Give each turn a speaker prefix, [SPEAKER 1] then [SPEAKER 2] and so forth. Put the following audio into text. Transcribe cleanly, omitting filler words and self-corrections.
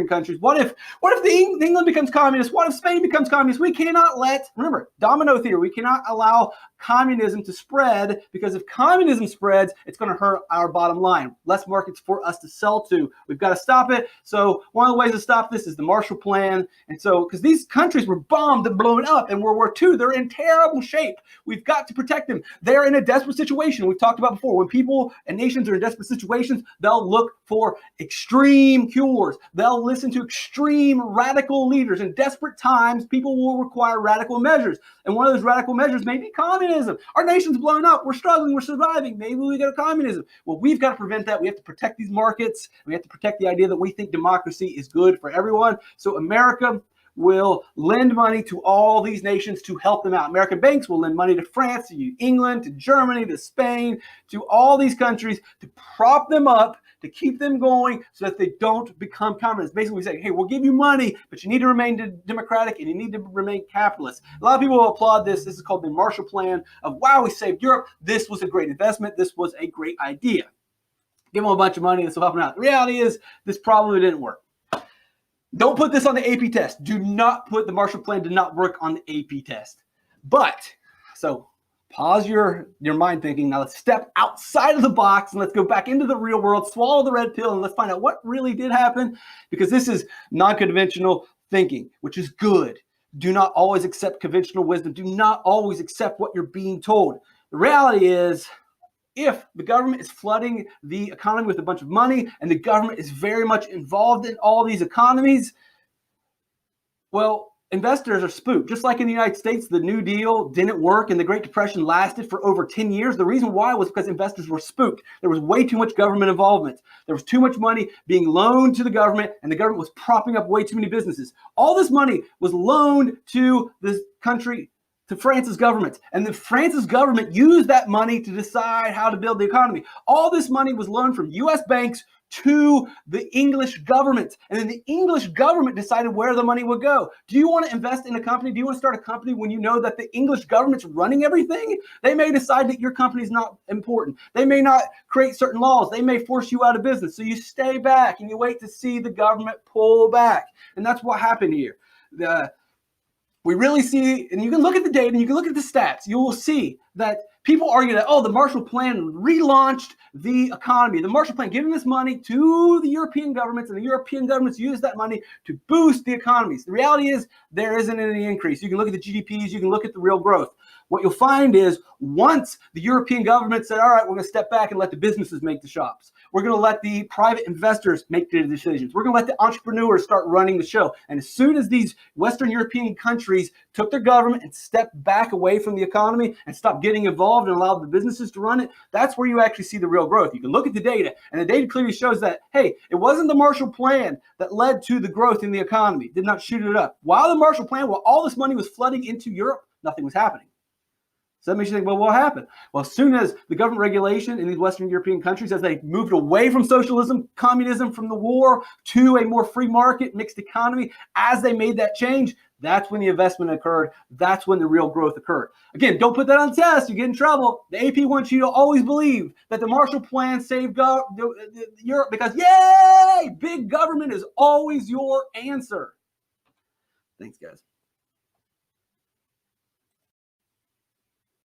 [SPEAKER 1] countries. What if England becomes communist? What if Spain becomes communist? We cannot remember, domino theory, we cannot allow communism to spread, because if communism spreads, it's going to hurt our bottom line. Less markets for us to sell to. We've got to stop it. So one of the ways to stop this is the Marshall Plan. And so, because these countries were bombed and blown up in World War II, they're in terrible shape. We've got to protect them. They're in a desperate situation. We've talked about before. When people and nations are in desperate situations, they'll look for extreme cures. They'll listen to extreme radical leaders. In desperate times, people will require radical measures. And one of those radical measures may be communism. Our nation's blown up. We're struggling. We're surviving. Maybe we go to communism. Well, we've got to prevent that. We have to protect these markets. We have to protect the idea that we think democracy is good for everyone. So America will lend money to all these nations to help them out. American banks will lend money to France, to England, to Germany, to Spain, to all these countries to prop them up, to keep them going so that they don't become communists. Basically, we say, hey, we'll give you money, but you need to remain democratic and you need to remain capitalist. A lot of people will applaud this. This is called the Marshall Plan of, wow, we saved Europe. This was a great investment. This was a great idea. Give them a bunch of money. This will help them out. The reality is this probably didn't work. Don't put this on the AP test. Do not put the Marshall Plan did not work on the AP test. But, so pause your mind thinking. Now let's step outside of the box and let's go back into the real world, swallow the red pill, and let's find out what really did happen, because this is non-conventional thinking, which is good. Do not always accept conventional wisdom. Do not always accept what you're being told. The reality is, if the government is flooding the economy with a bunch of money and the government is very much involved in all these economies, well, investors are spooked. Just like in the United States, the New Deal didn't work and the Great Depression lasted for over 10 years. The reason why was because investors were spooked. There was way too much government involvement. There was too much money being loaned to the government, and the government was propping up way too many businesses. All this money was loaned to this country, to France's government. And then France's government used that money to decide how to build the economy. All this money was loaned from U.S. banks to the English government. And then the English government decided where the money would go. Do you want to invest in a company? Do you want to start a company when you know that the English government's running everything? They may decide that your company's not important. They may not create certain laws. They may force you out of business. So you stay back and you wait to see the government pull back. And that's what happened here. We really see, and you can look at the data and you can look at the stats, you will see that people argue that, oh, the Marshall Plan relaunched the economy. The Marshall Plan giving this money to the European governments, and the European governments use that money to boost the economies. The reality is there isn't any increase. You can look at the GDPs, you can look at the real growth. What you'll find is once the European government said, all right, we're going to step back and let the businesses make the shops. We're going to let the private investors make the decisions. We're going to let the entrepreneurs start running the show. And as soon as these Western European countries took their government and stepped back away from the economy and stopped getting involved and allowed the businesses to run it, that's where you actually see the real growth. You can look at the data, and the data clearly shows that, hey, it wasn't the Marshall Plan that led to the growth in the economy, did not shoot it up. While the Marshall Plan, while all this money was flooding into Europe, nothing was happening. So that makes you think, well, what happened? Well, as soon as the government regulation in these Western European countries, as they moved away from socialism, communism, from the war to a more free market, mixed economy, as they made that change, that's when the investment occurred. That's when the real growth occurred. Again, don't put that on test. You get in trouble. The AP wants you to always believe that the Marshall Plan saved Europe because, yay, big government is always your answer. Thanks, guys.